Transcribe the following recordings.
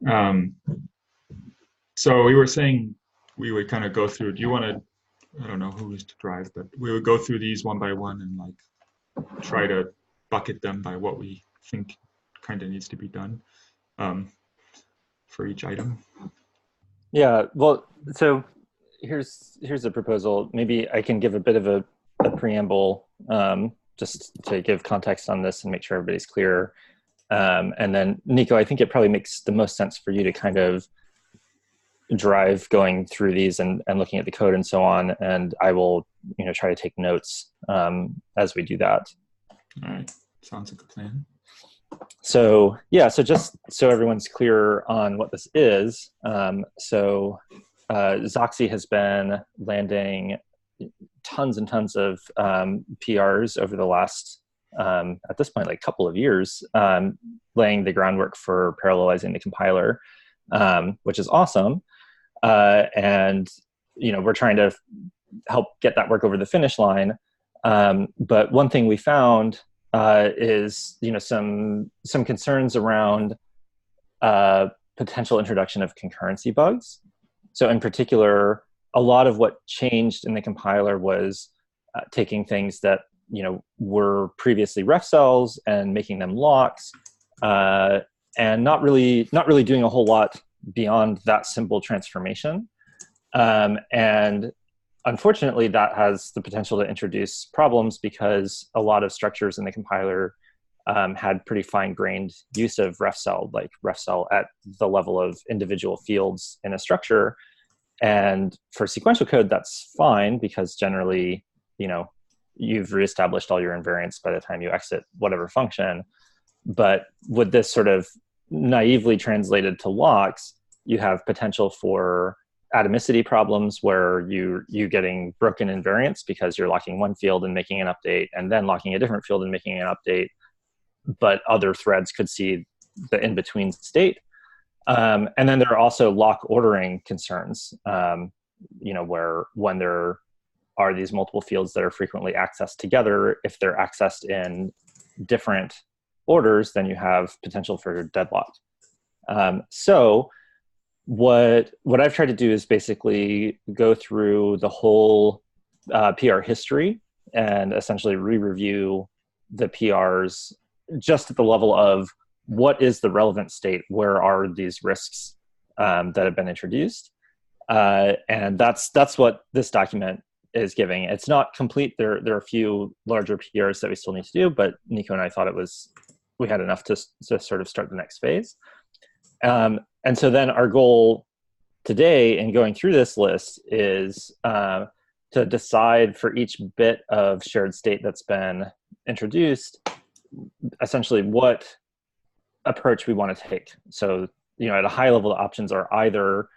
Um, so we were saying we would kind of go through. Do you want to? I don't know who is to drive, but we would go through these one by one and like try to bucket them by what we think kind of needs to be done um, for each item. Yeah, well, so here's a proposal. Maybe I can give a bit of a preamble, just to give context on this and make sure everybody's clear. And then Nico, I think it probably makes the most sense for you to kind of drive going through these and looking at the code and so on. And I will, try to take notes as we do that. All right, sounds like a plan. So yeah, so just so everyone's clear on what this is. Zoxy has been landing tons and tons of PRs over the last, at this point, like couple of years, laying the groundwork for parallelizing the compiler, which is awesome. And we're trying to help get that work over the finish line. But one thing we found is some concerns around potential introduction of concurrency bugs. So in particular, a lot of what changed in the compiler was taking things that were previously ref cells and making them locks, and not really doing a whole lot beyond that simple transformation. And unfortunately, that has the potential to introduce problems because a lot of structures in the compiler had pretty fine-grained use of ref cell, like ref cell at the level of individual fields in a structure. And for sequential code, that's fine because generally, you've reestablished all your invariants by the time you exit whatever function. But with this sort of naively translated to locks, you have potential for atomicity problems where you getting broken invariants because you're locking one field and making an update and then locking a different field and making an update, but other threads could see the in-between state. And then there are also lock ordering concerns, where when there are these multiple fields that are frequently accessed together, if they're accessed in different orders, then you have potential for deadlock. So what I've tried to do is basically go through the whole PR history and essentially re-review the PRs just at the level of what is the relevant state, where are these risks that have been introduced, and that's what this document is giving. It's not complete. There are a few larger PRs that we still need to do, but Nico and I thought we had enough to sort of start the next phase. And so then our goal today in going through this list is to decide for each bit of shared state that's been introduced, essentially what approach we want to take. So, at a high level, the options are either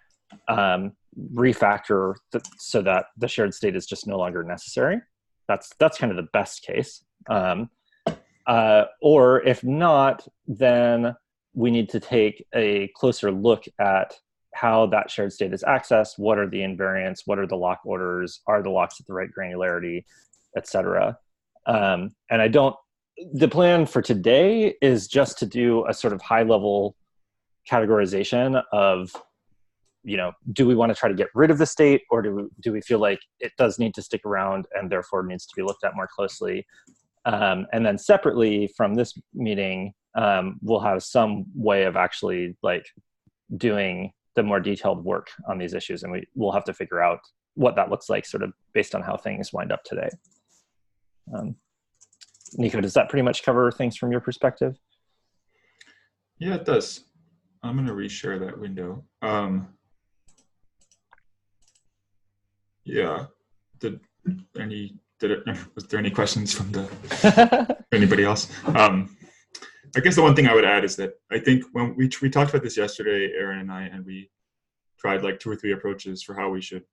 refactor so that the shared state is just no longer necessary. That's kind of the best case. Or if not, then we need to take a closer look at how that shared state is accessed, what are the invariants, what are the lock orders, are the locks at the right granularity, et cetera. And the plan for today is just to do a sort of high level categorization of, do we want to try to get rid of the state, or do we feel like it does need to stick around and therefore needs to be looked at more closely? And then separately from this meeting, we'll have some way of actually like doing the more detailed work on these issues, and we'll have to figure out what that looks like sort of based on how things wind up today. Nico, does that pretty much cover things from your perspective? Yeah, it does. I'm going to reshare that window. Yeah. Was there any questions from anybody else? I guess the one thing I would add is that I think when we talked about this yesterday, Aaron and I, and we tried like 2 or 3 approaches for how we should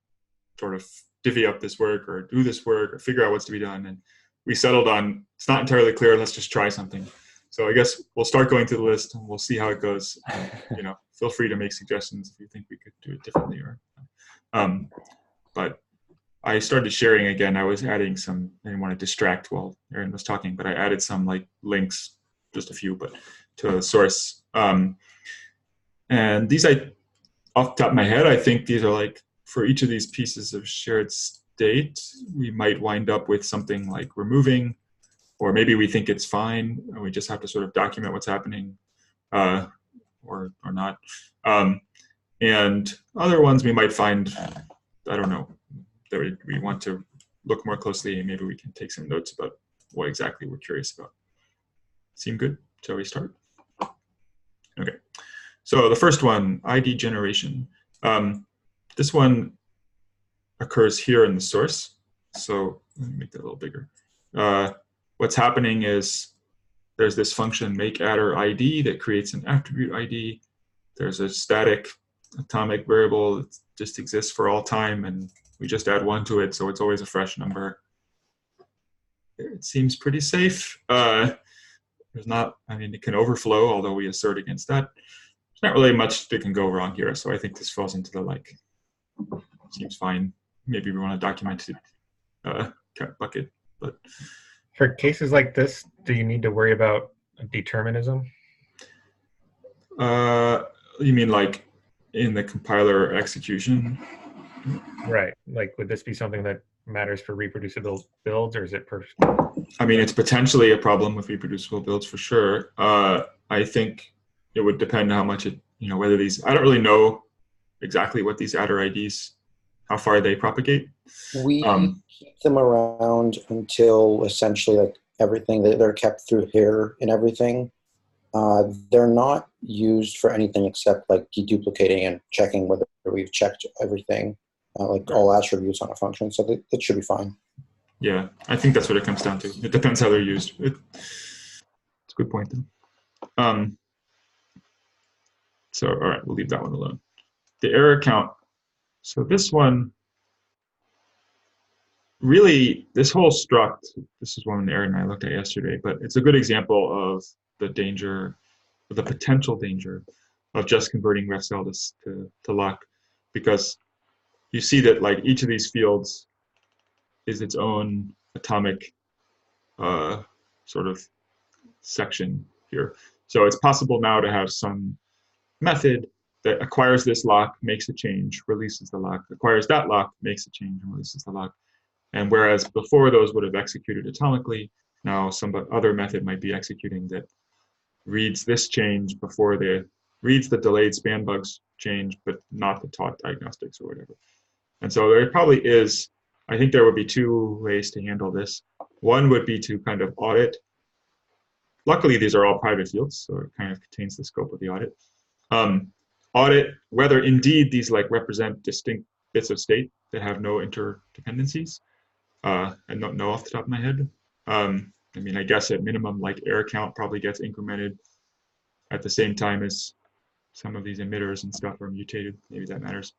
sort of divvy up this work or do this work or figure out what's to be done. And we settled on, it's not entirely clear, let's just try something. So I guess we'll start going through the list and we'll see how it goes. Feel free to make suggestions if you think we could do it differently. But I started sharing again. I was adding some, I didn't want to distract while Aaron was talking, but I added some like links, just a few, but to a source. And these, off the top of my head, I think these are like, for each of these pieces of shared state, we might wind up with something like removing, or maybe we think it's fine, and we just have to sort of document what's happening, or not. And other ones we might find, I don't know, that we want to look more closely, and maybe we can take some notes about what exactly we're curious about. Seem good? Shall we start? Okay. So the first one, ID generation. This one occurs here in the source. So let me make that a little bigger. What's happening is there's this function makeAdderID that creates an attribute ID. There's a static atomic variable that just exists for all time, and we just add 1 to it, so it's always a fresh number. It seems pretty safe. There's not, I mean, it can overflow, although we assert against that. There's not really much that can go wrong here, so I think this falls into the like, seems fine. Maybe we want to document it, cat bucket, but. For cases like this, do you need to worry about determinism? You mean like in the compiler execution? Right. Like, would this be something that matters for reproducible builds, or is it per? I mean, it's potentially a problem with reproducible builds for sure. I think it would depend how much it, you know, whether these, I don't really know exactly what these adder IDs, how far they propagate. We keep them around until essentially like everything that they're kept through here and everything. They're not used for anything except like deduplicating and checking whether we've checked everything, like all attributes on a function. So that should be fine. Yeah, I think that's what it comes down to. It depends how they're used. It's a good point, though. So, all right, we'll leave that one alone. The error count. So this one, really, this whole struct, this is one Aaron and I looked at yesterday, but it's a good example of the danger, the potential danger of just converting ref cell to lock, because you see that like each of these fields is its own atomic sort of section here. So it's possible now to have some method that acquires this lock, makes a change, releases the lock, acquires that lock, makes a change, and releases the lock. And whereas before those would have executed atomically, now some other method might be executing that reads this change before reads the delayed span bugs change, but not the taught diagnostics or whatever. And so there probably is, I think there would be 2 ways to handle this. One would be to kind of audit. Luckily, these are all private fields, so it kind of contains the scope of the audit. Audit whether indeed these like represent distinct bits of state that have no interdependencies. I don't know off the top of my head. I mean, I guess at minimum, like error count probably gets incremented at the same time as some of these emitters and stuff are mutated. Maybe that matters.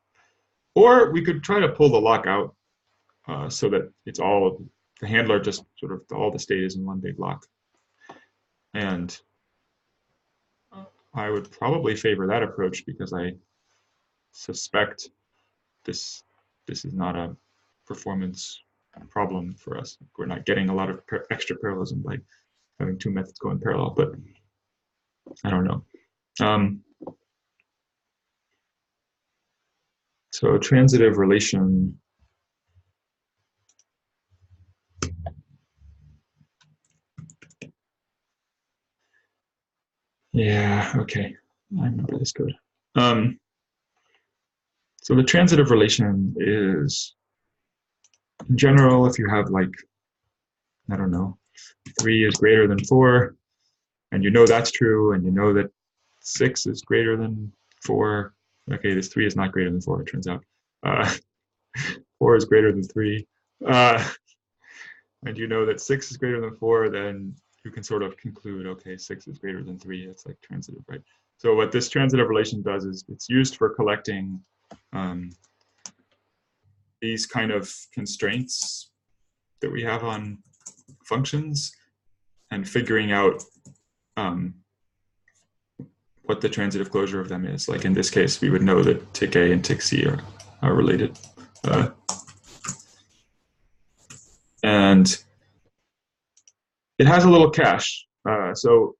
Or we could try to pull the lock out so that it's all, the handler just sort of, all the state is in one big lock. And I would probably favor that approach because I suspect this is not a performance problem for us. We're not getting a lot of extra parallelism by having 2 methods go in parallel, but I don't know. So transitive relation. Yeah, okay, I remember this code. So the transitive relation is, in general, if you have like, I don't know, 3 is greater than 4, and you know that's true, and you know that 6 is greater than 4. Okay, this 3 is not greater than 4, it turns out. 4 is greater than 3. And you know that 6 is greater than 4, then you can sort of conclude, okay, 6 is greater than 3. It's like transitive, right? So what this transitive relation does is it's used for collecting these kind of constraints that we have on functions and figuring out what the transitive closure of them is. Like in this case, we would know that tick A and tick C are related. And it has a little cache. So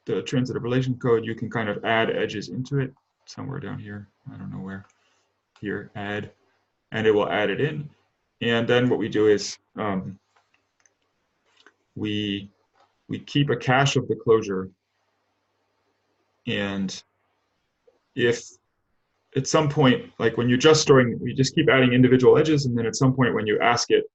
the transitive relation code, you can kind of add edges into it somewhere down here. I don't know where. Here, add, and it will add it in. And then what we do is we keep a cache of the closure. And if at some point, like when you're just storing, we just keep adding individual edges, and then at some point when you ask it,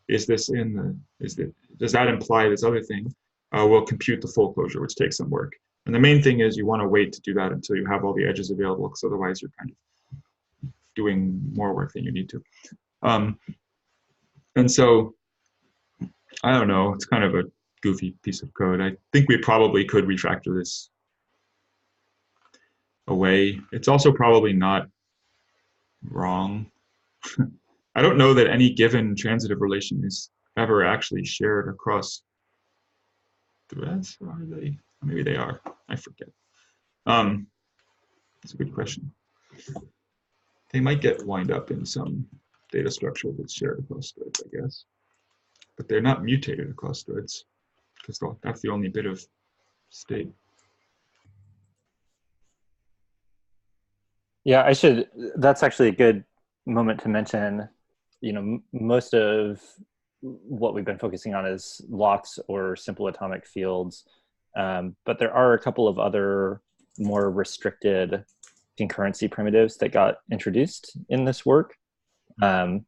is this in the, does that imply this other thing? We'll compute the full closure, which takes some work. And the main thing is you want to wait to do that until you have all the edges available, because otherwise you're kind of doing more work than you need to. And so, I don't know, it's kind of a goofy piece of code. I think we probably could refactor this away. It's also probably not wrong. I don't know that any given transitive relation is ever actually shared across threads. Or are they? Maybe they are. I forget. That's a good question. They might get wind up in some data structure that's shared across threads, I guess. But they're not mutated across threads, because that's the only bit of state. Yeah, that's actually a good moment to mention, you know, most of what we've been focusing on is locks or simple atomic fields. But there are a couple of other more restricted concurrency primitives that got introduced in this work. You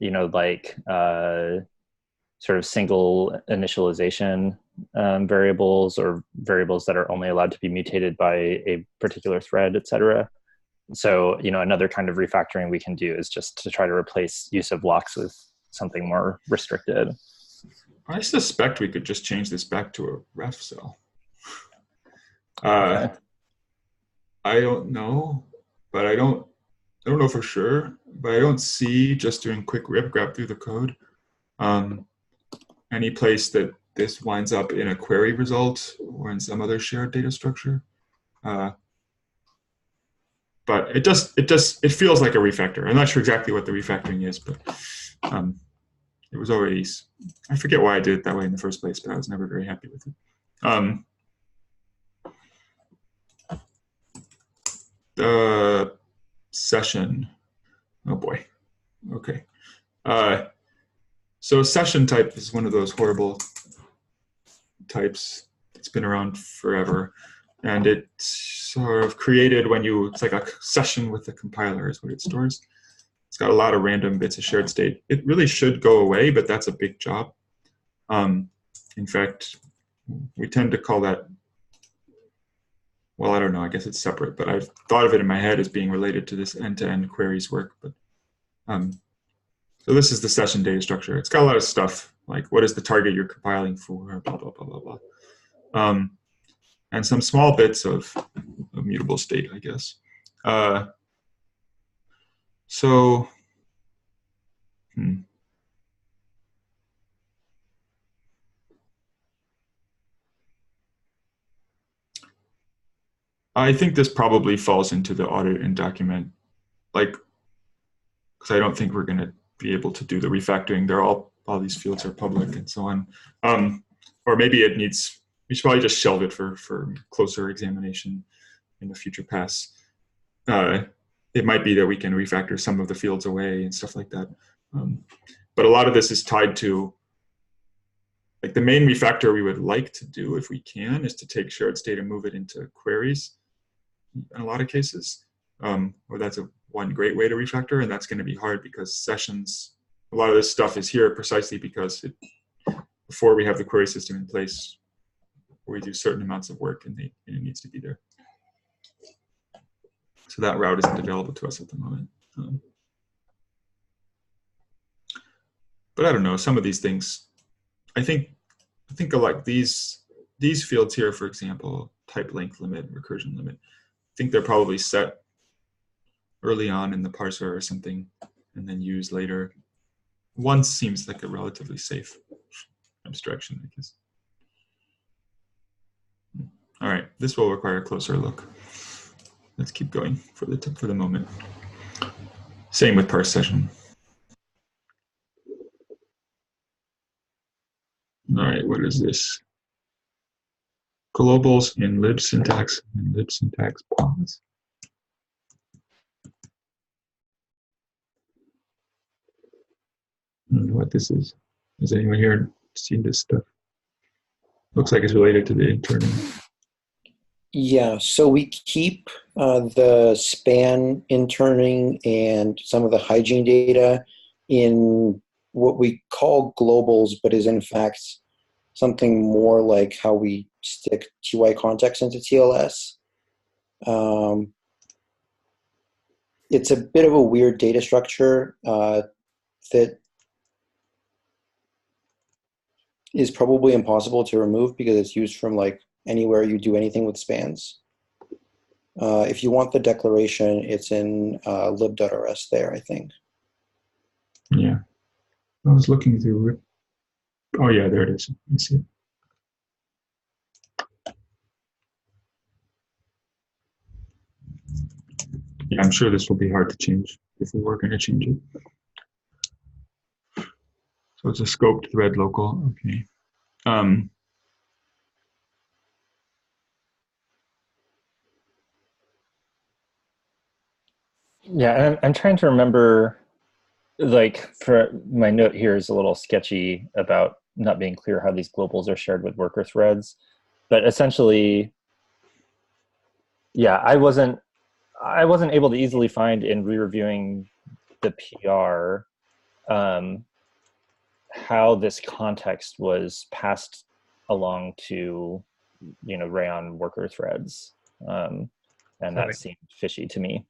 know, like sort of single initialization variables, or variables that are only allowed to be mutated by a particular thread, et cetera. So, you know, another kind of refactoring we can do is just to try to replace use of locks with something more restricted. I suspect we could just change this back to a ref cell. Okay. I don't know, but I don't know for sure, but I don't see, just doing quick grab through the code, any place that this winds up in a query result or in some other shared data structure. But it feels like a refactor. I'm not sure exactly what the refactoring is, but it was already, I forget why I did it that way in the first place, but I was never very happy with it. The session, oh boy, okay. So session type is one of those horrible types. It's been around forever. And it's sort of created when it's like a session with the compiler is what it stores. It's got a lot of random bits of shared state. It really should go away, but that's a big job. In fact, we tend to call that, well, I don't know, I guess it's separate, but I've thought of it in my head as being related to this end-to-end queries work. But so this is the session data structure. It's got a lot of stuff, like what is the target you're compiling for, blah, blah, blah, blah, blah. And some small bits of immutable state, I guess. I think this probably falls into the audit and document, like, because I don't think we're going to be able to do the refactoring. They're all these fields are public and so on. Or maybe we should probably just shelve it for closer examination in the future pass. It might be that we can refactor some of the fields away and stuff like that. But a lot of this is tied to, like, the main refactor we would like to do, if we can, is to take shared state and move it into queries in a lot of cases. Or that's one great way to refactor, and that's going to be hard because sessions, a lot of this stuff is here precisely because before we have the query system in place, we do certain amounts of work and it needs to be there. So that route isn't available to us at the moment. But I don't know, some of these things, I think like these fields here, for example, type length limit, recursion limit, I think they're probably set early on in the parser or something and then used later. One seems like a relatively safe abstraction, I guess. All right, this will require a closer look. Let's keep going for the moment. Same with parse session. All right, what is this? globals in lib syntax and lib syntax pause. I don't know what this is. Has anyone here seen this stuff? Looks like it's related to the internal. Yeah, so we keep the span interning and some of the hygiene data in what we call globals, but is in fact something more like how we stick TY context into TLS. It's a bit of a weird data structure that is probably impossible to remove because it's used from like anywhere you do anything with spans. If you want the declaration, it's in lib.rs there, I think. Yeah. I was looking through it. Oh, yeah, there it is. I see it. Yeah, I'm sure this will be hard to change if we were going to change it. So it's a scoped thread local. Okay. Yeah, and I'm trying to remember, like, for my note here is a little sketchy about not being clear how these globals are shared with worker threads. But essentially, yeah, I wasn't able to easily find in re-reviewing the PR how this context was passed along to, you know, Rayon worker threads. And that seemed fishy to me.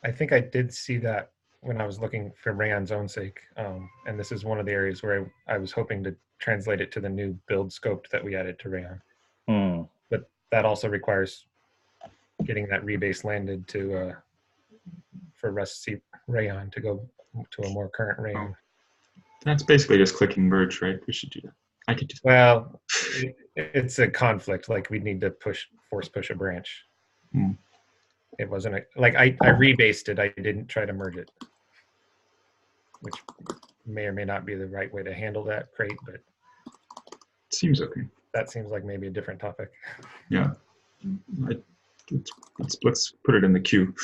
I think I did see that when I was looking for Rayon's own sake. And this is one of the areas where I was hoping to translate it to the new build scoped that we added to Rayon. But that also requires getting that rebase landed to for Rust C Rayon to go to a more current Rayon. That's basically just clicking merge, right? We should do that. I could just. Well, it's a conflict. Like we'd need to force push a branch. It wasn't like I rebased it. I didn't try to merge it, which may or may not be the right way to handle that crate, but it seems okay. That seems like maybe a different topic. Yeah, let's put it in the queue.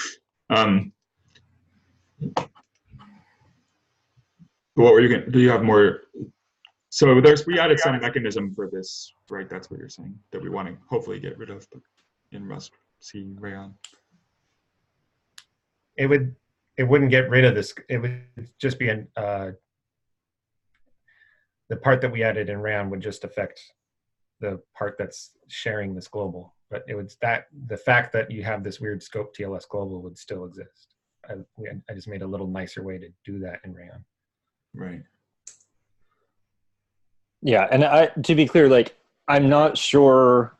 What were you going to, do you have more? So we added some mechanism for this, right? That's what you're saying, that we want to hopefully get rid of in Rust C Rayon. It wouldn't get rid of this. It would just be the part that we added in Rayon would just affect the part that's sharing this global. But it would the fact that you have this weird scope TLS global would still exist. I just made a little nicer way to do that in Rayon. Right. Yeah, and to be clear, like, I'm not sure,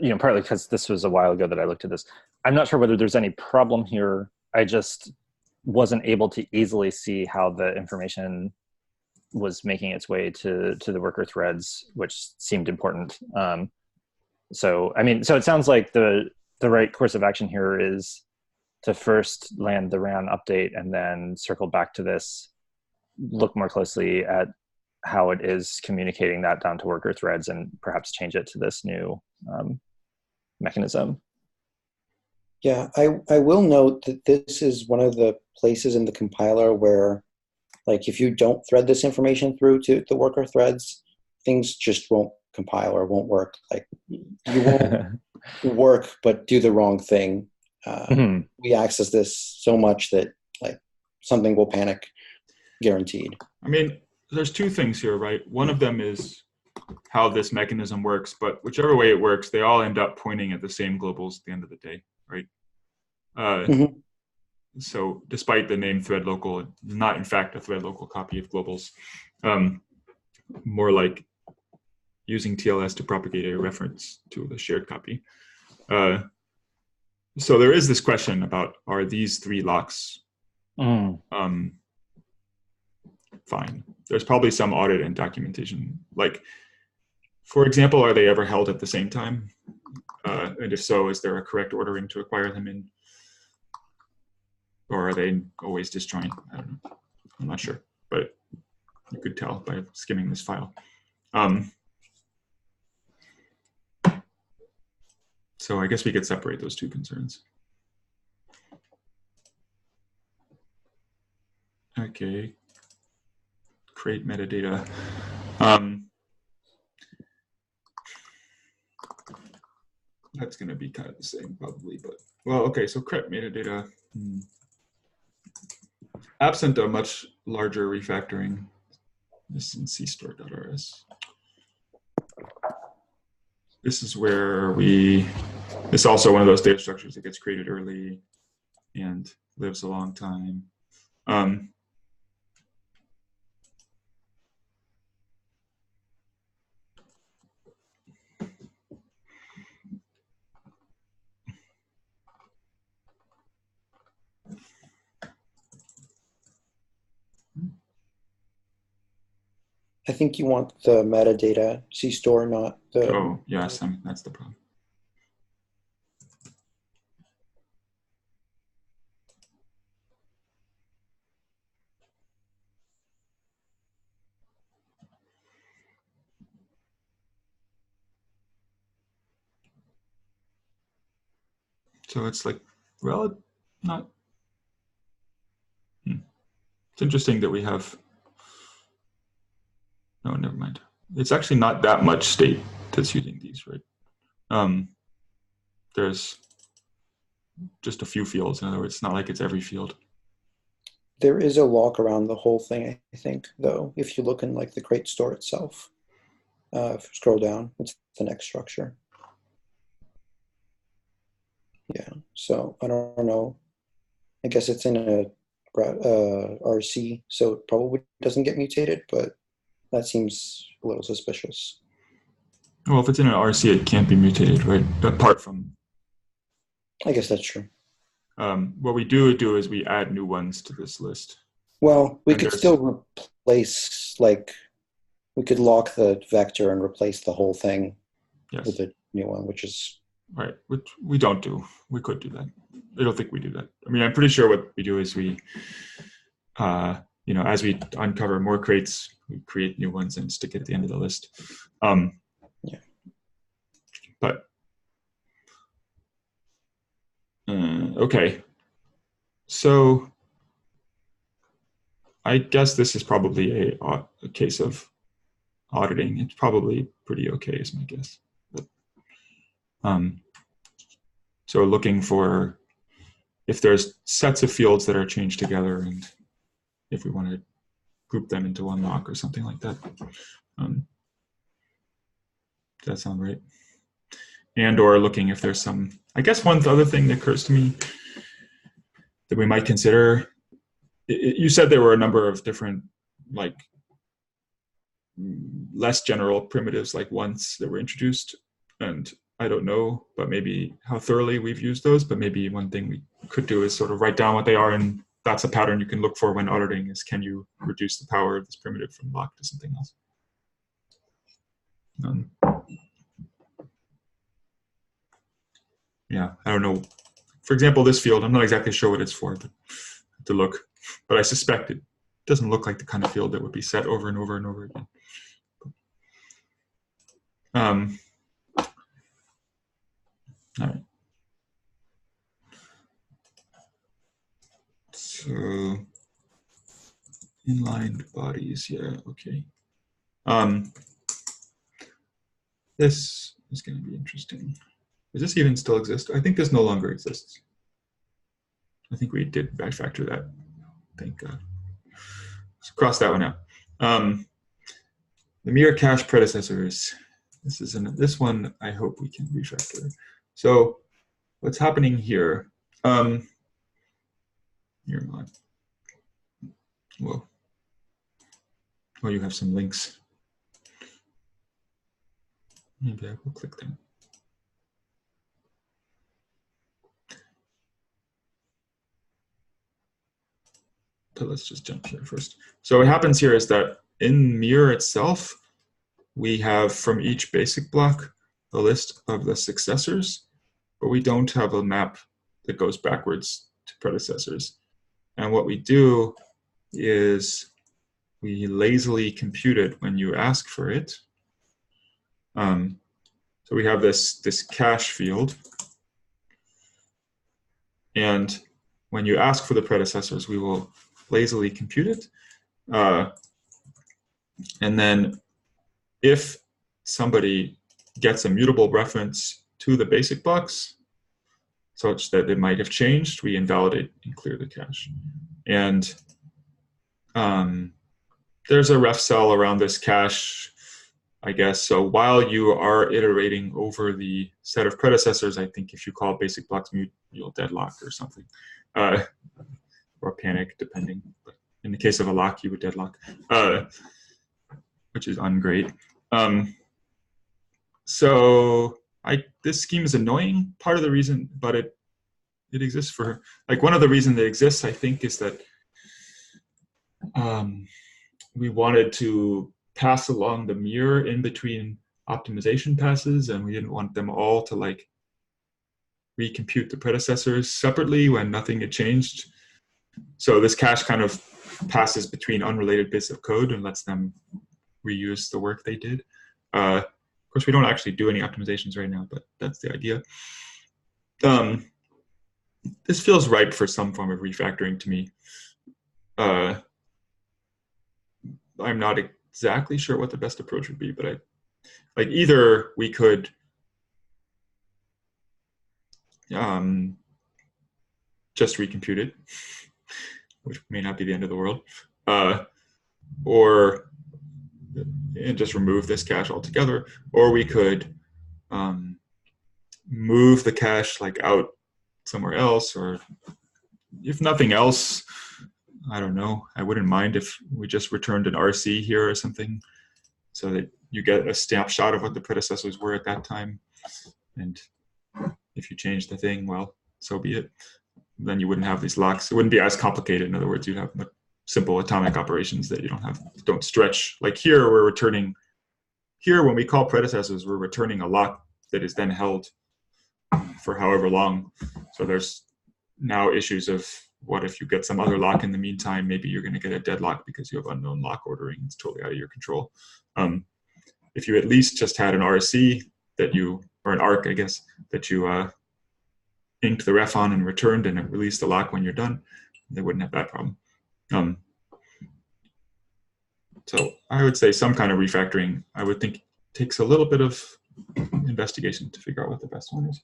you know, partly because this was a while ago that I looked at this, I'm not sure whether there's any problem here. I just wasn't able to easily see how the information was making its way to the worker threads, which seemed important. So it sounds like the right course of action here is to first land the Rayon update and then circle back to this, look more closely at how it is communicating that down to worker threads, and perhaps change it to this new mechanism. Yeah, I will note that this is one of the places in the compiler where, like, if you don't thread this information through to the worker threads, things just won't compile or won't work. Like, you won't work, but do the wrong thing. We access this so much that, like, something will panic, guaranteed. I mean, there's two things here, right? One of them is how this mechanism works, but whichever way it works, they all end up pointing at the same globals at the end of the day, right? So despite the name thread local, it's not in fact a thread local copy of globals. More like using TLS to propagate a reference to the shared copy. So there is this question about, are these three locks fine? There's probably some audit and documentation. Like, for example, are they ever held at the same time? And if so, is there a correct ordering to acquire them in? Or are they always disjoint? I don't know. I'm not sure, but you could tell by skimming this file. So I guess we could separate those two concerns. Okay, create metadata. That's going to be kind of the same probably, but well, okay, so create metadata. Absent a much larger refactoring, this in cstore.rs. This is where it's also one of those data structures that gets created early and lives a long time. I think you want the metadata CStore, not the. Oh, yes, that's the problem. So it's like, well, not. It's interesting that we have. No, never mind. It's actually not that much state that's using these, right? There's just a few fields. In other words, it's not like it's every field. There is a lock around the whole thing, I think, though. If you look in like the crate store itself, if you scroll down, it's the next structure. Yeah, so I don't know. I guess it's in a RC, so it probably doesn't get mutated, but that seems a little suspicious. Well, if it's in an RC, it can't be mutated, right? Apart from. I guess that's true. What we do is we add new ones to this list. Well, we could still replace, like, we could lock the vector and replace the whole thing with a new one, which is. Right, which we don't do. We could do that. I don't think we do that. I mean, I'm pretty sure what we do is we, as we uncover more crates, we create new ones and stick it at the end of the list. Yeah. But, okay. So I guess this is probably a case of auditing. It's probably pretty okay is my guess. But, so looking for if there's sets of fields that are changed together and if we want to group them into one lock or something like that. Does that sound right? And or looking if there's some, I guess one other thing that occurs to me that we might consider, you said there were a number of different, like, less general primitives like once that were introduced, and I don't know, but maybe how thoroughly we've used those, but maybe one thing we could do is sort of write down what they are, and that's a pattern you can look for when auditing is, can you reduce the power of this primitive from lock to something else? Yeah, I don't know. For example, this field, I'm not exactly sure what it's for, but to look, but I suspect it doesn't look like the kind of field that would be set over and over and over again. All right. So inlined bodies, yeah, okay. This is going to be interesting. Does this even still exist? I think this no longer exists. I think we did refactor that. Thank God. So cross that one out. The mirror cache predecessors. This one I hope we can refactor. So what's happening here? Here, mod. Whoa. Oh, you have some links. Maybe I will click them. But let's just jump here first. So what happens here is that in mirror itself, we have from each basic block a list of the successors, but we don't have a map that goes backwards to predecessors. And what we do is we lazily compute it when you ask for it. So So we have this cache field. And when you ask for the predecessors, we will lazily compute it. And then if somebody gets a mutable reference to the basic box, such that it might have changed, we invalidate and clear the cache. And there's a ref cell around this cache, I guess. So while you are iterating over the set of predecessors, I think if you call basic blocks mute, you'll deadlock or something, or panic, depending. But in the case of a lock, you would deadlock, which is ungreat. So this scheme is annoying. Part of the reason, but it exists for, like, one of the reasons it exists, I think, is that we wanted to pass along the mirror in between optimization passes, and we didn't want them all to like recompute the predecessors separately when nothing had changed. So this cache kind of passes between unrelated bits of code and lets them reuse the work they did. Of course, we don't actually do any optimizations right now, but that's the idea. This feels ripe for some form of refactoring to me. I'm not exactly sure what the best approach would be, but either we could just recompute it, which may not be the end of the world, or and just remove this cache altogether, or we could move the cache like out somewhere else, or if nothing else, I don't know, I wouldn't mind if we just returned an RC here or something, so that you get a snapshot of what the predecessors were at that time. And if you change the thing, well, so be it. Then you wouldn't have these locks. It wouldn't be as complicated. In other words, you'd have simple atomic operations that you don't stretch. Like here, we're returning, here when we call predecessors, we're returning a lock that is then held for however long. So there's now issues of, what if you get some other lock in the meantime? Maybe you're going to get a deadlock because you have unknown lock ordering. It's totally out of your control. If you at least just had an RC that you, or an ARC, I guess, that you inked the ref on and returned, and it released the lock when you're done, they wouldn't have that problem. So I would say some kind of refactoring, I would think, takes a little bit of investigation to figure out what the best one is.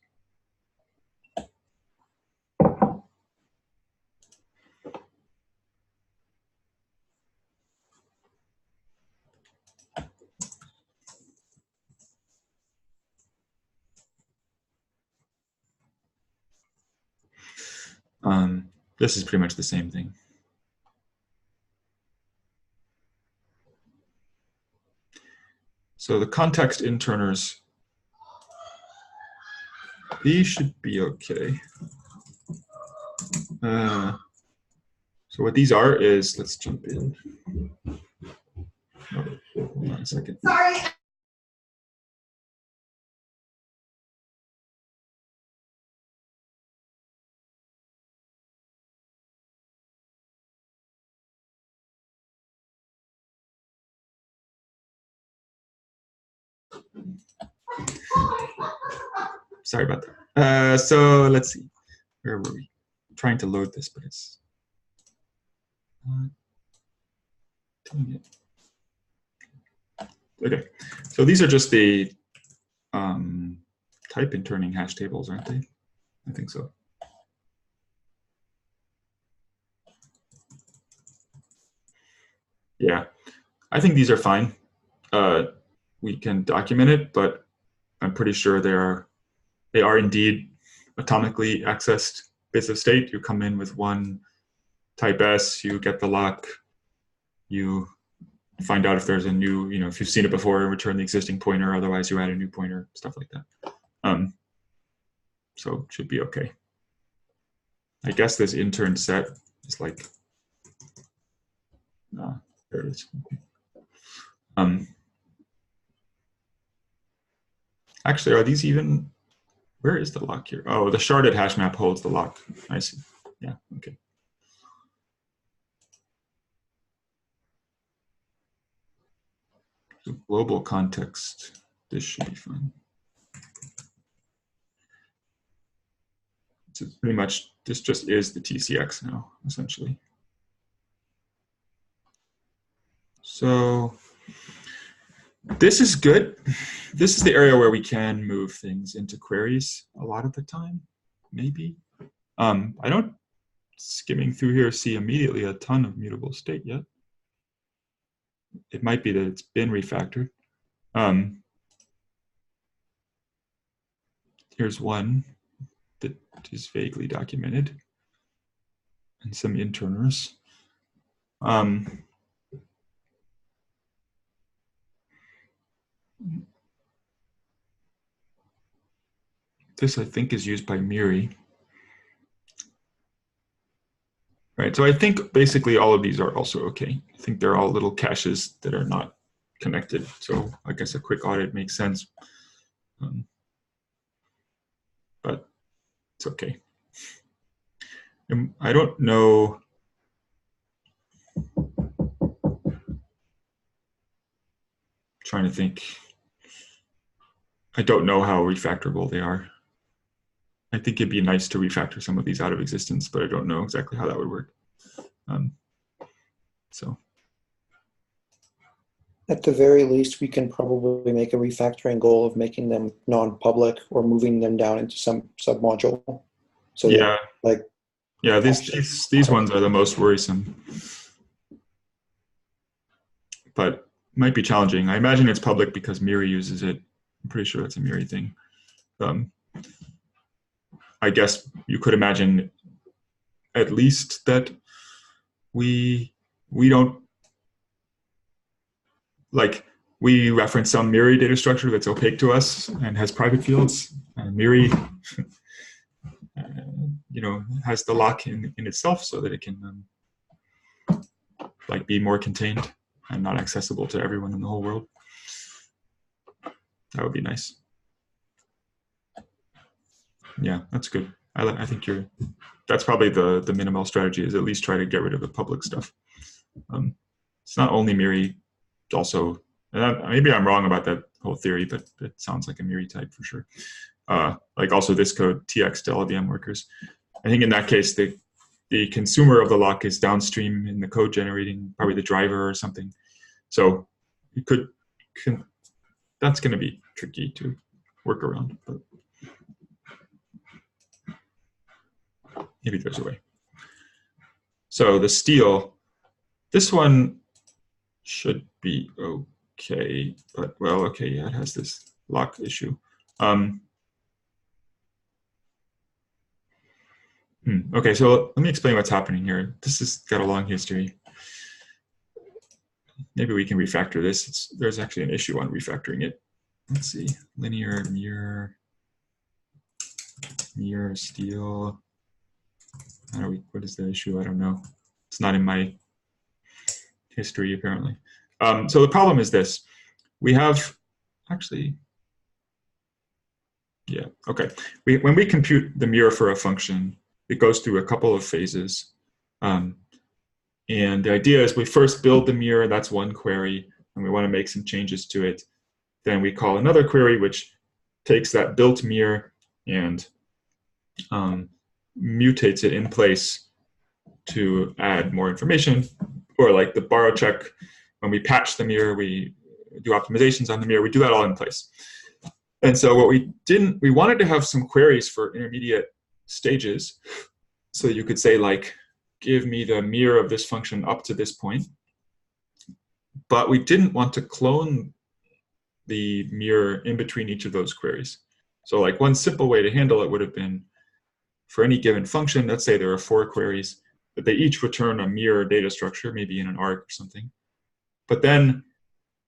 This is pretty much the same thing. So the context interners, these should be okay. So what these are is, let's jump in. Oh, hold on a second. Sorry. Sorry about that. So let's see. Where were we? I'm trying to load this, but it's not doing it. Okay. So these are just the type interning hash tables, aren't they? I think so. Yeah, I think these are fine. We can document it, but I'm pretty sure they are indeed atomically accessed bits of state. You come in with one type S, you get the lock, you find out if there's a new, if you've seen it before, return the existing pointer, otherwise you add a new pointer, stuff like that. So it should be okay. I guess this intern set is like, there it is. Actually, are these even, where is the lock here? Oh, the sharded hash map holds the lock. I see. Yeah, okay. So global context, this should be fine. So pretty much this just is the TCX now, essentially. So this is good. This is the area where we can move things into queries a lot of the time, maybe. I don't, skimming through here, see immediately a ton of mutable state yet. It might be that it's been refactored. Here's one that is vaguely documented, and some interners. This, I think, is used by Miri. Right, so I think basically all of these are also okay. I think they're all little caches that are not connected. So I guess a quick audit makes sense. But it's okay. And I don't know. Trying to think. I don't know how refactorable they are. I think it'd be nice to refactor some of these out of existence, but I don't know exactly how that would work. So. At the very least, we can probably make a refactoring goal of making them non-public or moving them down into some submodule. So yeah, like yeah, these ones are the most worrisome, but might be challenging. I imagine it's public because Miri uses it. I'm pretty sure that's a Miri thing. I guess you could imagine at least that we don't, like, we reference some Miri data structure that's opaque to us and has private fields. And Miri, has the lock in itself so that it can like be more contained and not accessible to everyone in the whole world. That would be nice. Yeah, that's good. I think that's probably the minimal strategy, is at least try to get rid of the public stuff. It's not only Miri, also, maybe I'm wrong about that whole theory, but it sounds like a Miri type for sure. Like also this code, TX to LLVM workers. I think in that case, the consumer of the lock is downstream in the code generating, probably the driver or something. So you that's going to be tricky to work around, but maybe there's a way. So the steal, this one should be okay, but well, okay, yeah, it has this lock issue. Okay, so let me explain what's happening here. This has got a long history. Maybe we can refactor this. There's actually an issue on refactoring it. Let's see, linear, mirror, steal. What is the issue? I don't know. It's not in my history, apparently. So the problem is this. We have, actually, yeah, okay. When we compute the mirror for a function, it goes through a couple of phases. And the idea is we first build the mirror, that's one query, and we want to make some changes to it. Then we call another query, which takes that built mirror and mutates it in place to add more information. Or like the borrow check, when we patch the mirror, we do optimizations on the mirror, we do that all in place. And so what we wanted to have some queries for intermediate stages. So you could say, like, give me the mirror of this function up to this point. But we didn't want to clone the mirror in between each of those queries. So like one simple way to handle it would have been, for any given function, let's say there are 4 queries, that they each return a mirror data structure, maybe in an arc or something. But then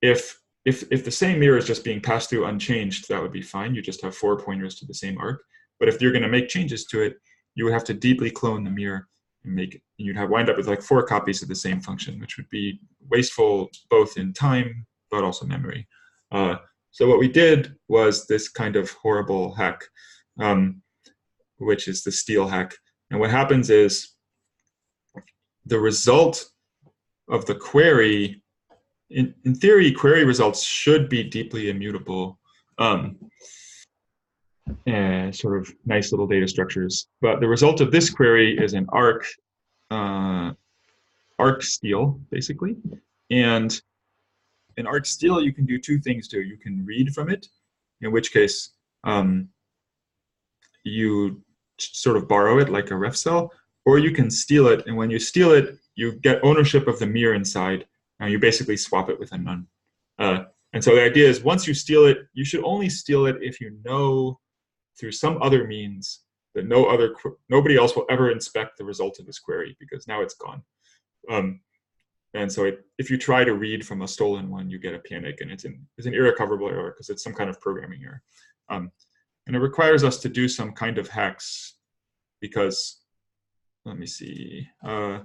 if the same mirror is just being passed through unchanged, that would be fine. You just have 4 pointers to the same arc. But if you're going to make changes to it, you would have to deeply clone the mirror and make it. And you'd wind up with like 4 copies of the same function, which would be wasteful both in time but also memory. So what we did was this kind of horrible hack, which is the steal hack. And what happens is the result of the query, in theory, query results should be deeply immutable. sort of nice little data structures. But the result of this query is an arc steal, basically. And in arc steal, you can do two things too. You can read from it, in which case you sort of borrow it like a ref cell, or you can steal it. And when you steal it, you get ownership of the mirror inside, and you basically swap it with a none. And so the idea is once you steal it, you should only steal it if you know through some other means that nobody else will ever inspect the result of this query, because now it's gone. And so if you try to read from a stolen one, you get a panic, and it's an irrecoverable error because it's some kind of programming error. And it requires us to do some kind of hacks because, let me see, I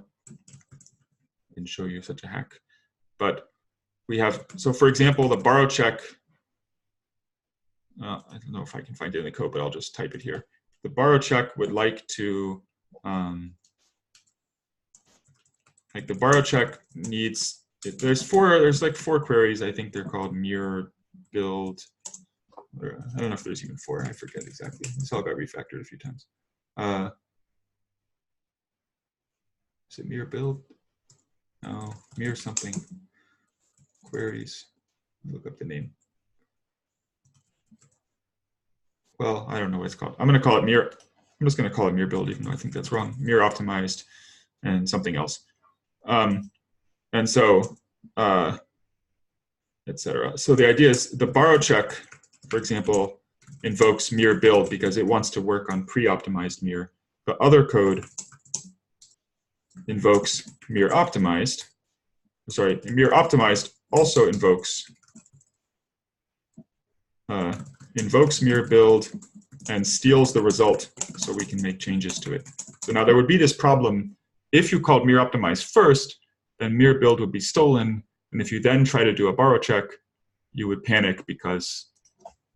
didn't show you such a hack, but we have, so for example, the borrow check, I don't know if I can find it in the code, but I'll just type it here. The borrow check would like to, like the borrow check needs, there's like 4 queries. I think they're called mirror, build. I don't know if there's even 4. I forget exactly. This all got refactored a few times. Is it mirror build? No, mirror something. Queries. Look up the name. Well, I don't know what it's called. I'm going to call it mirror. I'm just going to call it mirror build, even though I think that's wrong. Mirror optimized and something else. And so, etc. So the idea is the borrow check, for example, invokes mirror build because it wants to work on pre-optimized mirror. The other code invokes mirror optimized. Sorry, mirror optimized also invokes mirror build and steals the result so we can make changes to it. So now there would be this problem if you called mirror optimized first, then mirror build would be stolen, and if you then try to do a borrow check, you would panic because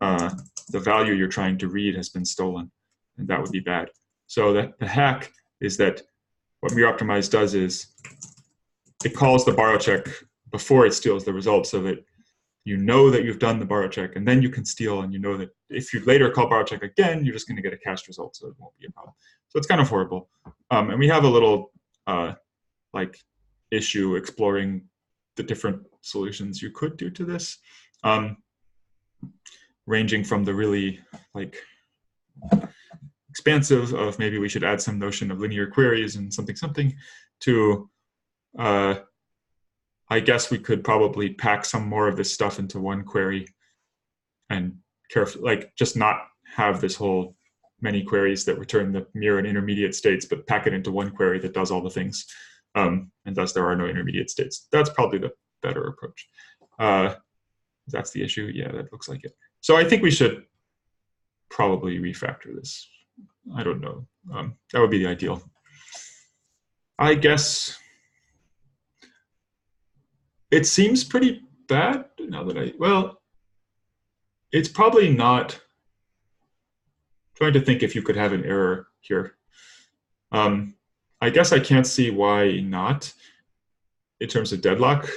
the value you're trying to read has been stolen, and that would be bad. So the hack is that what mirror optimized does is it calls the borrow check before it steals the result, so that you know that you've done the borrow check, and then you can steal, and you know that if you later call borrow check again, you're just going to get a cached result, so it won't be a problem. So it's kind of horrible. And we have a little like issue exploring the different solutions you could do to this, ranging from the really like expansive of maybe we should add some notion of linear queries and something to I guess we could probably pack some more of this stuff into one query and carefully, like just not have this whole many queries that return the mirror and intermediate states, but pack it into one query that does all the things. And thus there are no intermediate states. That's probably the better approach. That's the issue. Yeah, that looks like it. So I think we should probably refactor this. I don't know. That would be the ideal. I guess it seems pretty bad now that well, it's probably not. I'm trying to think if you could have an error here. I guess I can't see why not in terms of deadlock.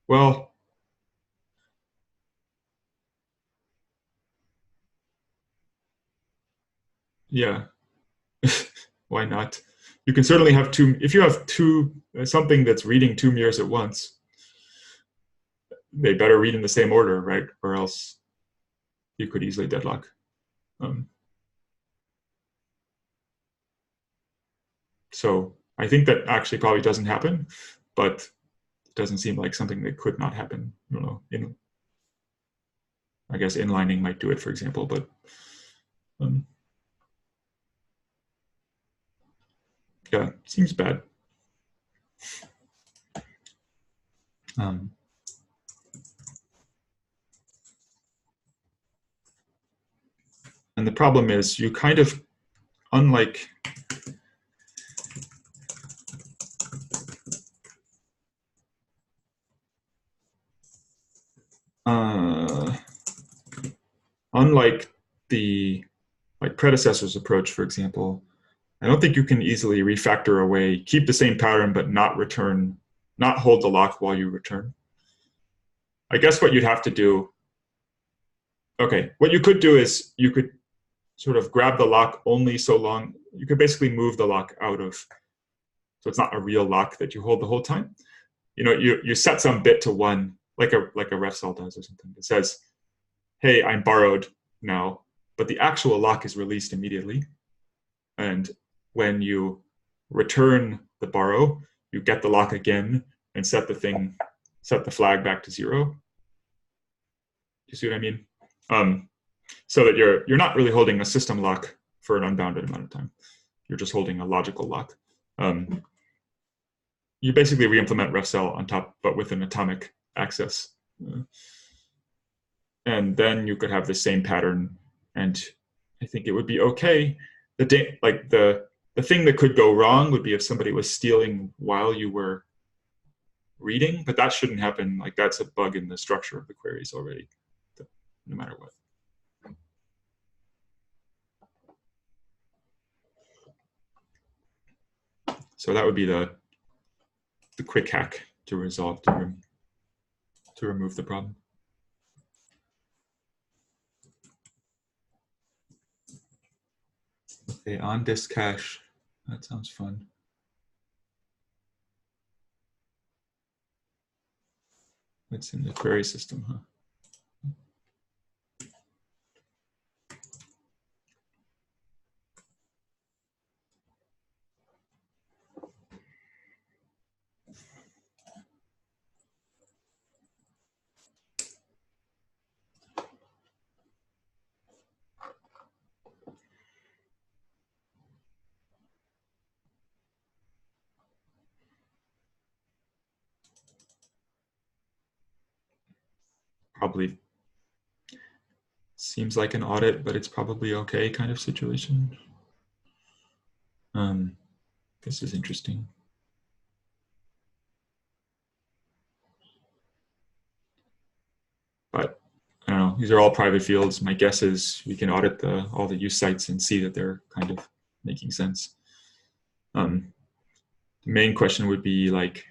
Well, yeah, why not? You can certainly have two, if you have something that's reading 2 mirrors at once, they better read in the same order, right? Or else you could easily deadlock. So I think that actually probably doesn't happen, but it doesn't seem like something that could not happen. I don't know. I guess inlining might do it, for example, but yeah, seems bad. And the problem is you kind of, unlike the predecessor's approach, for example, I don't think you can easily refactor away, keep the same pattern, but not hold the lock while you return. I guess what you'd have to do Okay, what you could do is you could sort of grab the lock only so long. You could basically move the lock out of, so it's not a real lock that you hold the whole time. You set some bit to 1, like a ref cell does or something. It says, hey, I'm borrowed now, but the actual lock is released immediately. And when you return the borrow, you get the lock again and set the flag back to 0. You see what I mean? So that you're not really holding a system lock for an unbounded amount of time. You're just holding a logical lock. You basically re-implement ref cell on top, but with an atomic access. And then you could have the same pattern, and I think it would be okay. The thing that could go wrong would be if somebody was stealing while you were reading, but that shouldn't happen. Like, that's a bug in the structure of the queries already, no matter what. So that would be the quick hack to resolve, to remove the problem. Okay, on disk cache. That sounds fun. It's in the query system, huh? Probably seems like an audit, but it's probably okay kind of situation. This is interesting. But I don't know, these are all private fields. My guess is we can audit all the use sites and see that they're kind of making sense. The main question would be like,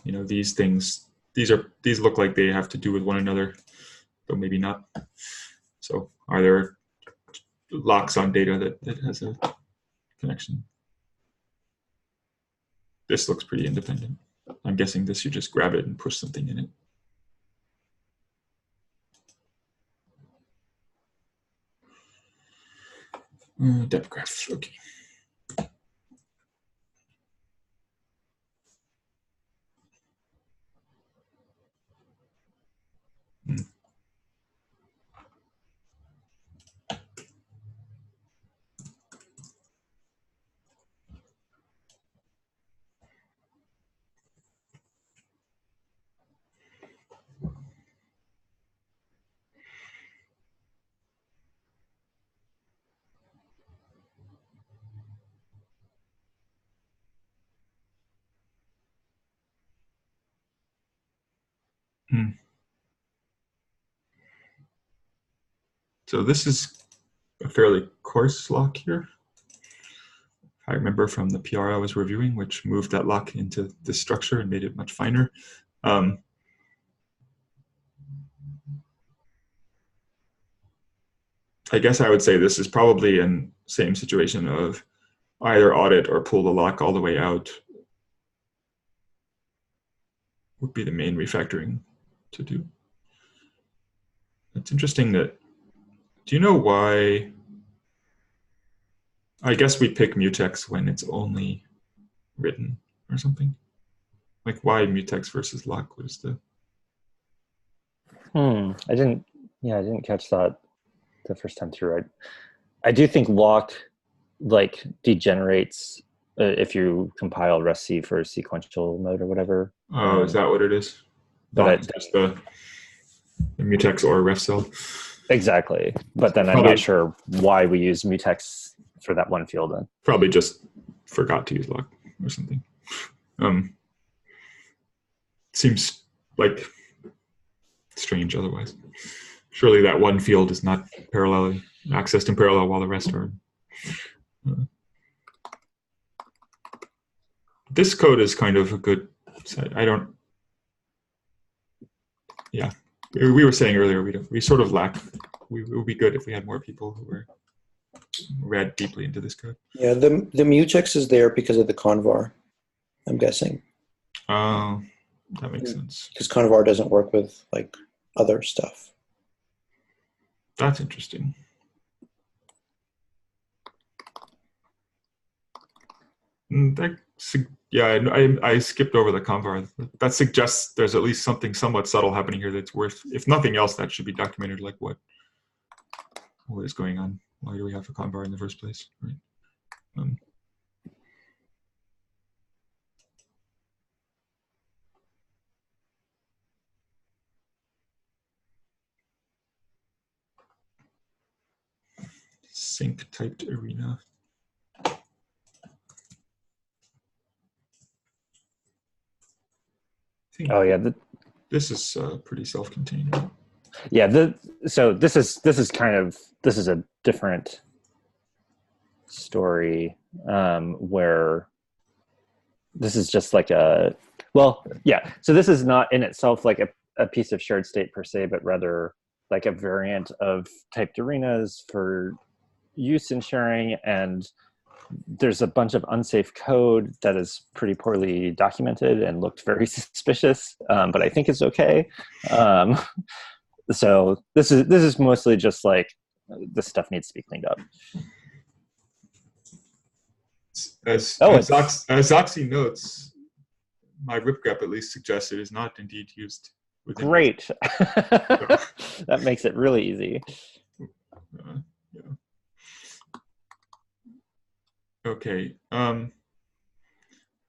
these things, these look like they have to do with one another, but maybe not. So are there locks on data that has a connection? This looks pretty independent. I'm guessing this, you just grab it and push something in it. Depth graph, okay. So this is a fairly coarse lock here. I remember from the PR I was reviewing, which moved that lock into this structure and made it much finer. I guess I would say this is probably in same situation of either audit or pull the lock all the way out would be the main refactoring to do. It's interesting that, do you know why? I guess we pick mutex when it's only written or something. Like, why mutex versus lock? What is the? I didn't catch that the first time through. I do think lock like degenerates if you compile rest-C for sequential mode or whatever. Oh, is that what it is? But just the mutex or ref cell. Exactly. But then I'm not sure why we use mutex for that one field then. Probably just forgot to use lock or something. Seems like strange otherwise. Surely that one field is not parallelly accessed in parallel while the rest are. This code is kind of a good site. we were saying earlier, we sort of lack. It would be good if we had more people who were read deeply into this code. Yeah, the mutex is there because of the convar, I'm guessing. Oh, that makes sense. Because convar doesn't work with like other stuff. That's interesting. Yeah, I skipped over the convar. That suggests there's at least something somewhat subtle happening here that's worth, if nothing else, that should be documented. Like what is going on? Why do we have a convar in the first place? Right. Sync typed arena. Oh yeah, this is pretty self-contained. Right? Yeah, so this is a different story where this is just like so this is not in itself like a piece of shared state per se, but rather like a variant of typed arenas for use in sharing, and there's a bunch of unsafe code that is pretty poorly documented and looked very suspicious, but I think it's okay. So this is mostly just like this stuff needs to be cleaned up. As Zoxy notes, my ripgrep at least suggests it is not indeed used. Great. That makes it really easy. Yeah. Okay.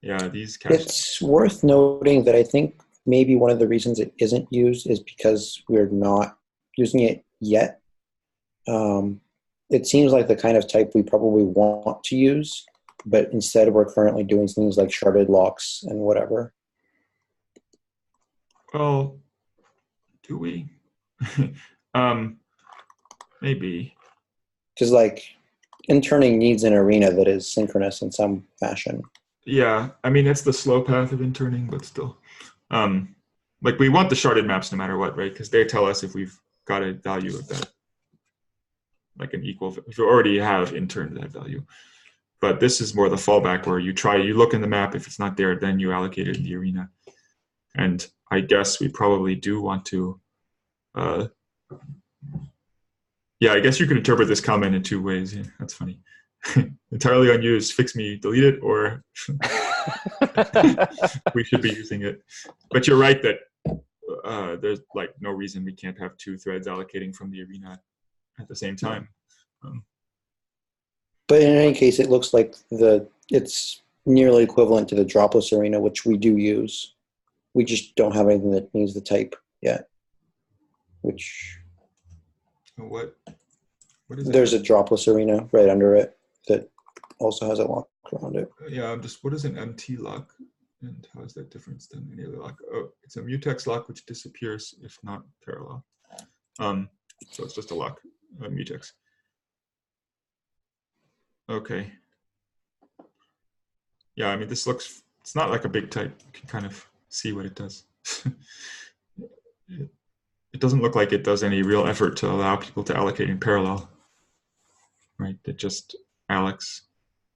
Yeah, these caches. It's worth noting that I think maybe one of the reasons it isn't used is because we're not using it yet. It seems like the kind of type we probably want to use, but instead we're currently doing things like sharded locks and whatever. Well, do we? Maybe. Because like interning needs an arena that is synchronous in some fashion. Yeah, I mean, it's the slow path of interning, but still. Like we want the sharded maps no matter what, right? Because they tell us if we've got a value of that, like an equal, if you already have interned that value. But this is more the fallback where you look in the map, if it's not there, then you allocate it in the arena. And I guess we probably do want to, yeah, I guess you could interpret this comment in two ways. Yeah, that's funny. Entirely unused, fix me, delete it, or we should be using it. But you're right that there's like no reason we can't have two threads allocating from the arena at the same time. But in any case, it looks like it's nearly equivalent to the dropless arena, which we do use. We just don't have anything that needs the type yet. Which what is it? There's a dropless arena right under it that also has a lock around it. Yeah, what is an MT lock? And how is that different than any other lock? Oh, it's a mutex lock which disappears if not parallel. So it's just a lock, a mutex. Okay. Yeah, I mean, it's not like a big type. You can kind of see what it does. It doesn't look like it does any real effort to allow people to allocate in parallel. Right, it just allocs.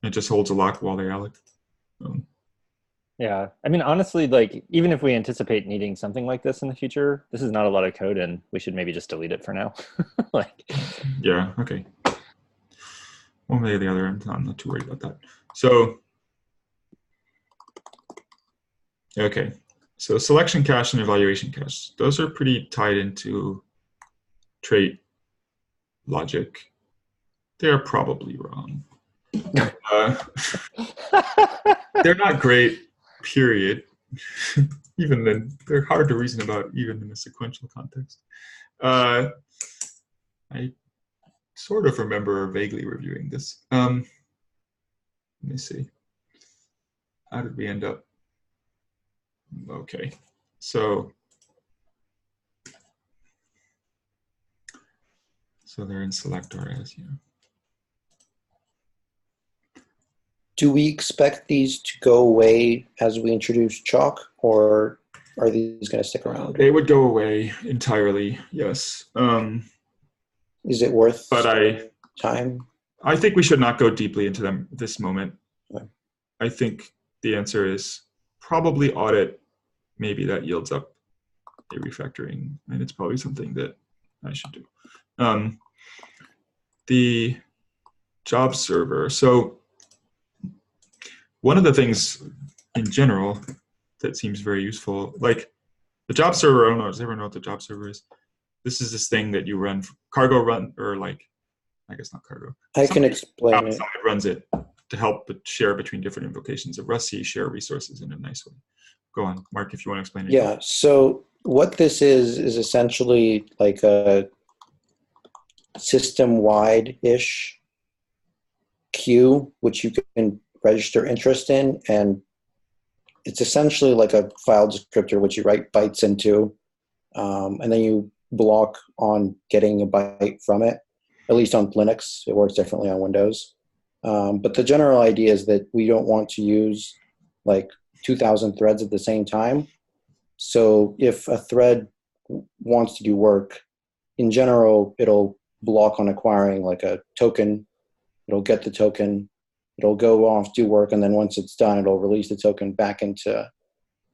It just holds a lock while they alloc. Yeah, I mean, honestly, like even if we anticipate needing something like this in the future, this is not a lot of code, and we should maybe just delete it for now. Like, yeah, okay. One way or the other, I'm not too worried about that. So, okay, so selection cache and evaluation cache, those are pretty tied into trait logic. They're probably wrong. They're not great, period. Even then, they're hard to reason about, even in a sequential context. I sort of remember vaguely reviewing this. Let me see. How did we end up? Okay, so they're in selector as, yeah. Do we expect these to go away as we introduce chalk, or are these going to stick around? They would go away entirely, yes. Is it worth but time? I think we should not go deeply into them at this moment. Okay. I think the answer is probably audit. Maybe that yields up a refactoring, and it's probably something that I should do. The job server. So one of the things in general that seems very useful, like the job server, I don't know, does everyone know what the job server is? This is this thing that you run, cargo run, or like, I guess not cargo. I can explain it. Outside runs it to help share between different invocations of Rust, share resources in a nice way. Go on, Mark, if you want to explain it. Yeah, so what this is essentially like a system-wide-ish queue, which you can register interest in, and it's essentially like a file descriptor which you write bytes into, and then you block on getting a byte from it. At least on Linux, it works differently on Windows. But the general idea is that we don't want to use like 2,000 threads at the same time. So if a thread wants to do work, in general, it'll block on acquiring like a token. It'll get the token. It'll go off, do work, and then once it's done, it'll release the token back into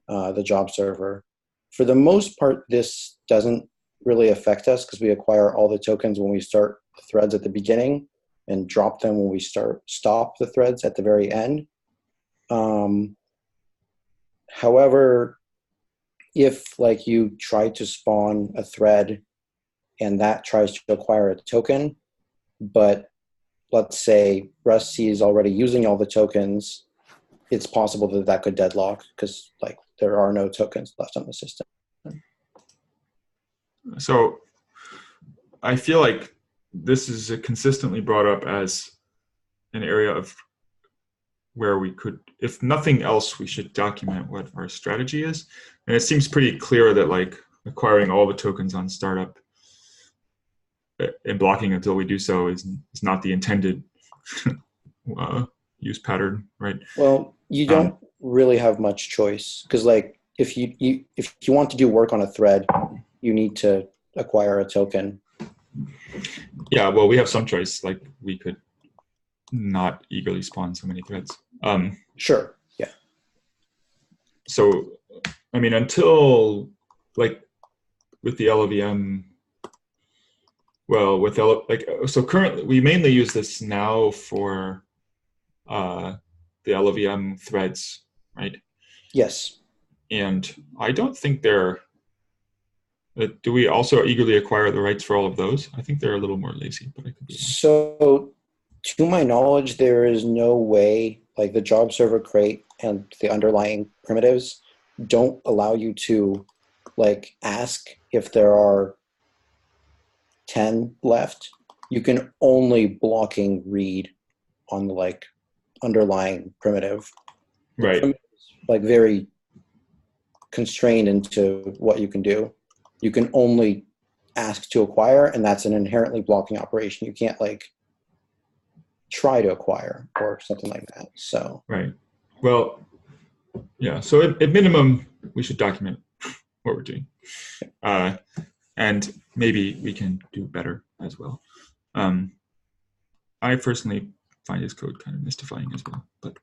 the job server. For the most part, this doesn't really affect us because we acquire all the tokens when we start the threads at the beginning and drop them when we stop the threads at the very end. However, if like you try to spawn a thread and that tries to acquire a token, but let's say Rust is already using all the tokens, it's possible that that could deadlock because like there are no tokens left on the system. So I feel like this is consistently brought up as an area of where we could, if nothing else, we should document what our strategy is. And it seems pretty clear that like acquiring all the tokens on startup and blocking until we do so is not the intended use pattern, right? Well, you don't really have much choice because like if you want to do work on a thread, you need to acquire a token. Yeah, well, we have some choice. Like we could not eagerly spawn so many threads. Sure. Yeah. So, I mean, until like with the LLVM, well, so currently we mainly use this now for the LLVM threads, right? Yes. And I don't think they're. Do we also eagerly acquire the rights for all of those? I think they're a little more lazy, but I could be wrong. So, to my knowledge, there is no way, like the job server crate and the underlying primitives don't allow you to like ask if there are 10 left. You can only blocking read on the like underlying primitive. Right. Like very constrained into what you can do. You can only ask to acquire, and that's an inherently blocking operation. You can't like try to acquire or something like that. So right. Well, yeah. So at minimum, we should document what we're doing, and maybe we can do better as well. I personally find his code kind of mystifying as well, but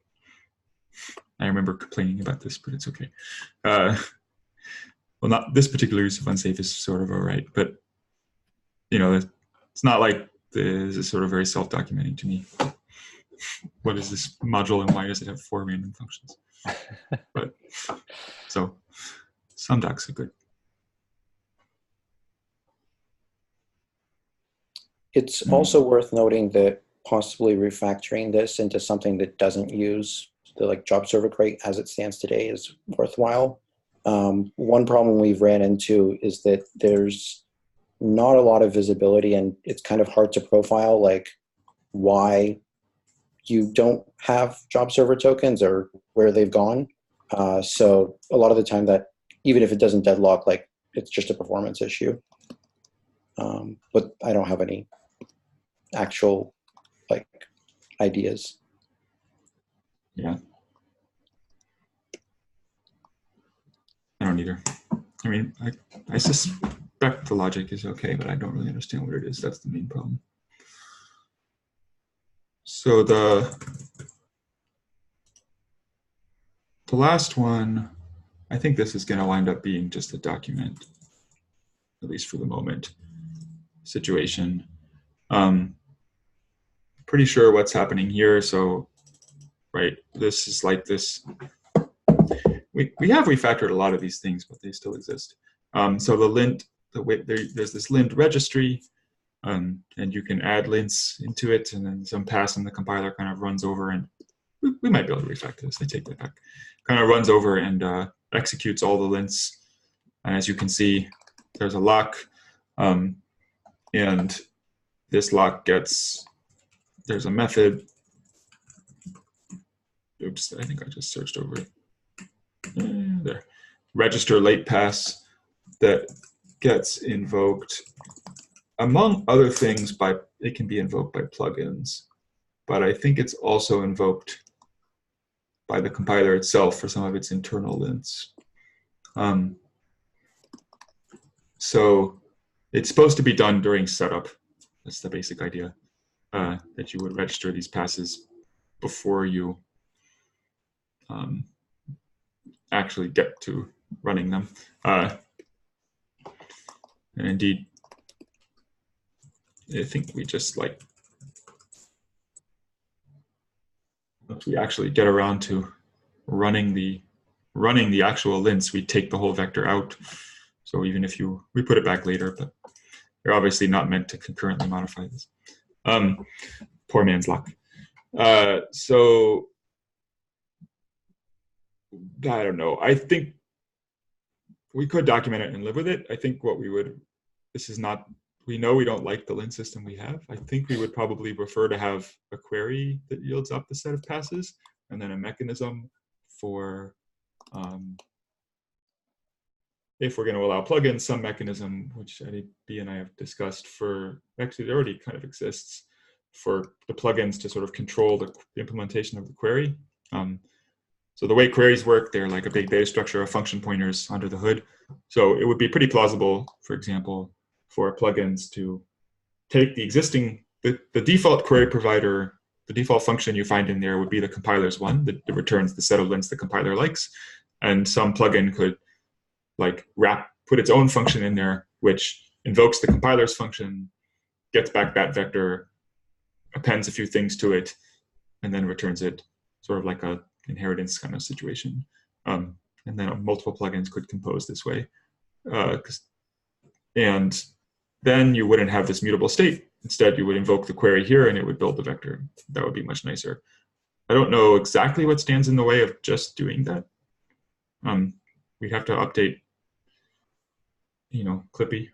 I remember complaining about this, but it's okay. Well, not this particular use of unsafe is sort of all right, but you know, it's not like this is sort of very self-documenting to me. What is this module and why does it have 4 random functions? But so some docs are good. it's also worth noting that possibly refactoring this into something that doesn't use the like job server crate as it stands today is worthwhile. One problem we've ran into is that there's not a lot of visibility and it's kind of hard to profile like why you don't have job server tokens or where they've gone. So a lot of the time that even if it doesn't deadlock, like it's just a performance issue. But I don't have any actual like ideas. Yeah. I don't one either. I mean, I suspect the logic is okay, but I don't really understand what it is. That's the main problem. So the last one, I think this is going to wind up being just a document, at least for the moment, situation. Pretty sure what's happening here. So, right, this is like this. We have refactored a lot of these things, but they still exist. So the lint, there's this lint registry, and you can add lints into it, and then some pass in the compiler kind of runs over, and we might be able to refactor this. I take that back. Kind of runs over and executes all the lints. And as you can see, there's a lock, and this lock gets, there's a method. Oops, I think I just searched over it. There. Register late pass that gets invoked, among other things, it can be invoked by plugins, but I think it's also invoked by the compiler itself for some of its internal lints. So it's supposed to be done during setup. That's the basic idea, that you would register these passes before you actually get to running them. And indeed, I think we just like, once we actually get around to running the actual lints, we take the whole vector out. So even if we put it back later, but you're obviously not meant to concurrently modify this. Poor man's luck. So I don't know. I think we could document it and live with it. I think what we would, we know we don't like the lint system we have. I think we would probably prefer to have a query that yields up the set of passes, and then a mechanism for, if we're going to allow plugins, some mechanism, which B and I have discussed for, actually it already kind of exists, for the plugins to sort of control the implementation of the query. So the way queries work, they're like a big data structure of function pointers under the hood. So it would be pretty plausible, for example, for plugins to take the existing, the default query provider, the default function you find in there would be the compiler's one that returns the set of lints the compiler likes. And some plugin could like put its own function in there, which invokes the compiler's function, gets back that vector, appends a few things to it, and then returns it, sort of like a inheritance kind of situation. And then multiple plugins could compose this way. And then you wouldn't have this mutable state. Instead, you would invoke the query here and it would build the vector. That would be much nicer. I don't know exactly what stands in the way of just doing that. We'd have to update, Clippy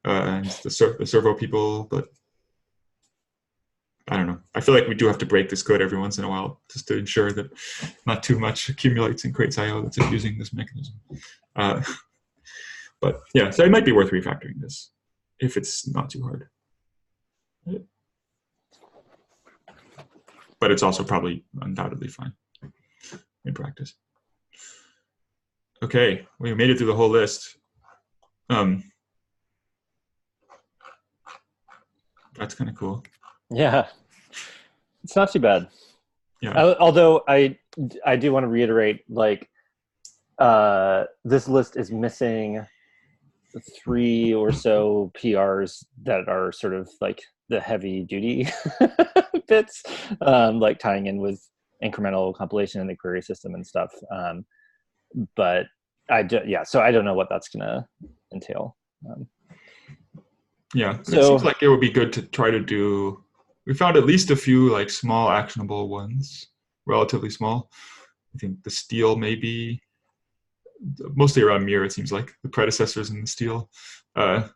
and the servo people, but I don't know. I feel like we do have to break this code every once in a while just to ensure that not too much accumulates and creates IO that's abusing this mechanism. But yeah, so it might be worth refactoring this if it's not too hard. But it's also probably undoubtedly fine in practice. Okay, we made it through the whole list. That's kind of cool. Yeah, it's not too bad. Yeah. Although I do want to reiterate, like, this list is missing 3 or so PRs that are sort of like the heavy duty bits, like tying in with incremental compilation in the query system and stuff. But so I don't know what that's gonna entail. Yeah, so it seems like it would be good to try to do, we found at least a few like small actionable ones, relatively small. I think the steel maybe, mostly around mirror, it seems like, the predecessors in the steel. And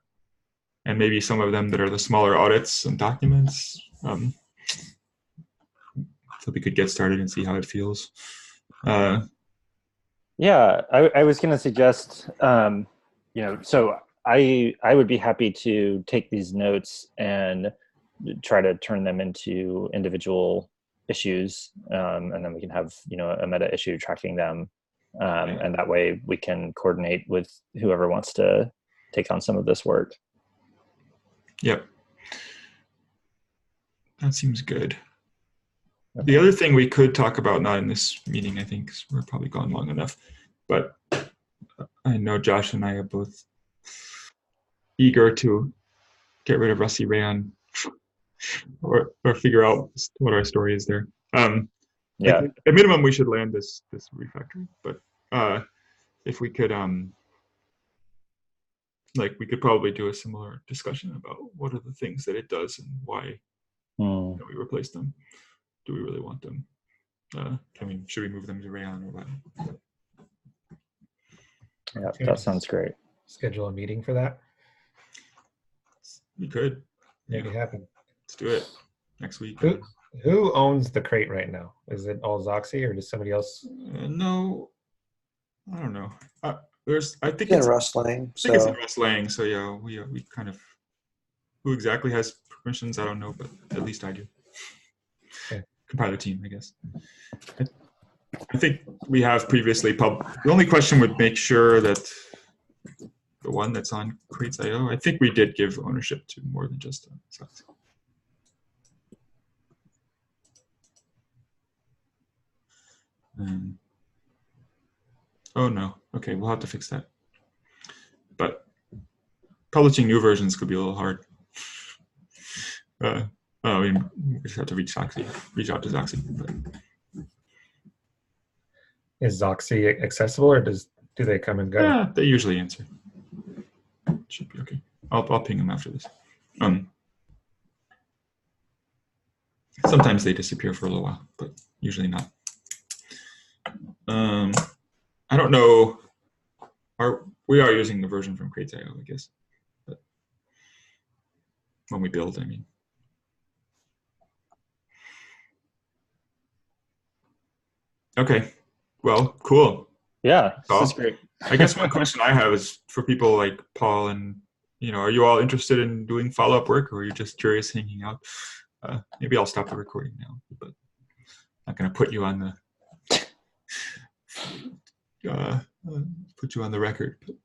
maybe some of them that are the smaller audits and documents. So we could get started and see how it feels. Yeah, I was going to suggest, so I would be happy to take these notes and try to turn them into individual issues, and then we can have a meta issue tracking them And that way we can coordinate with whoever wants to take on some of this work. Yep. That seems good. Okay. The other thing we could talk about, not in this meeting, I think, 'cause we're probably gone long enough, but I know Josh and I are both eager to get rid of Rusty Rayon or figure out what our story is there. Yeah. At minimum, we should land this refactoring, but if we could, we could probably do a similar discussion about what are the things that it does and why we replace them. Do we really want them? Should we move them to Rayon or what? Yeah, that sounds great. Schedule a meeting for that. We could make it happen. Let's do it next week. Who owns the crate right now? Is it all Zoxy or does somebody else? No, I don't know. I think it's in Russ Lang. I think it's in Russ Lang. So yeah, we kind of, who exactly has permissions, I don't know, but at least I do. Okay. Compiler team, I guess. I think we have previously the only question would make sure that the one that's on crates.io, I think we did give ownership to more than just Zoxy. Oh no, okay, we'll have to fix that. But publishing new versions could be a little hard. We just have to reach out to Zoxy. But. Is Zoxy accessible, or do they come and go? Yeah, they usually answer. Should be okay. I'll ping them after this. Sometimes they disappear for a little while, but usually not. I don't know. We are using the version from crates.io, I guess. But when we build, I mean. Okay. Well, cool. Yeah, this is great. I guess one question I have is for people like Paul and, are you all interested in doing follow-up work, or are you just curious hanging out? Maybe I'll stop the recording now, but I'm not going to put you on the record. But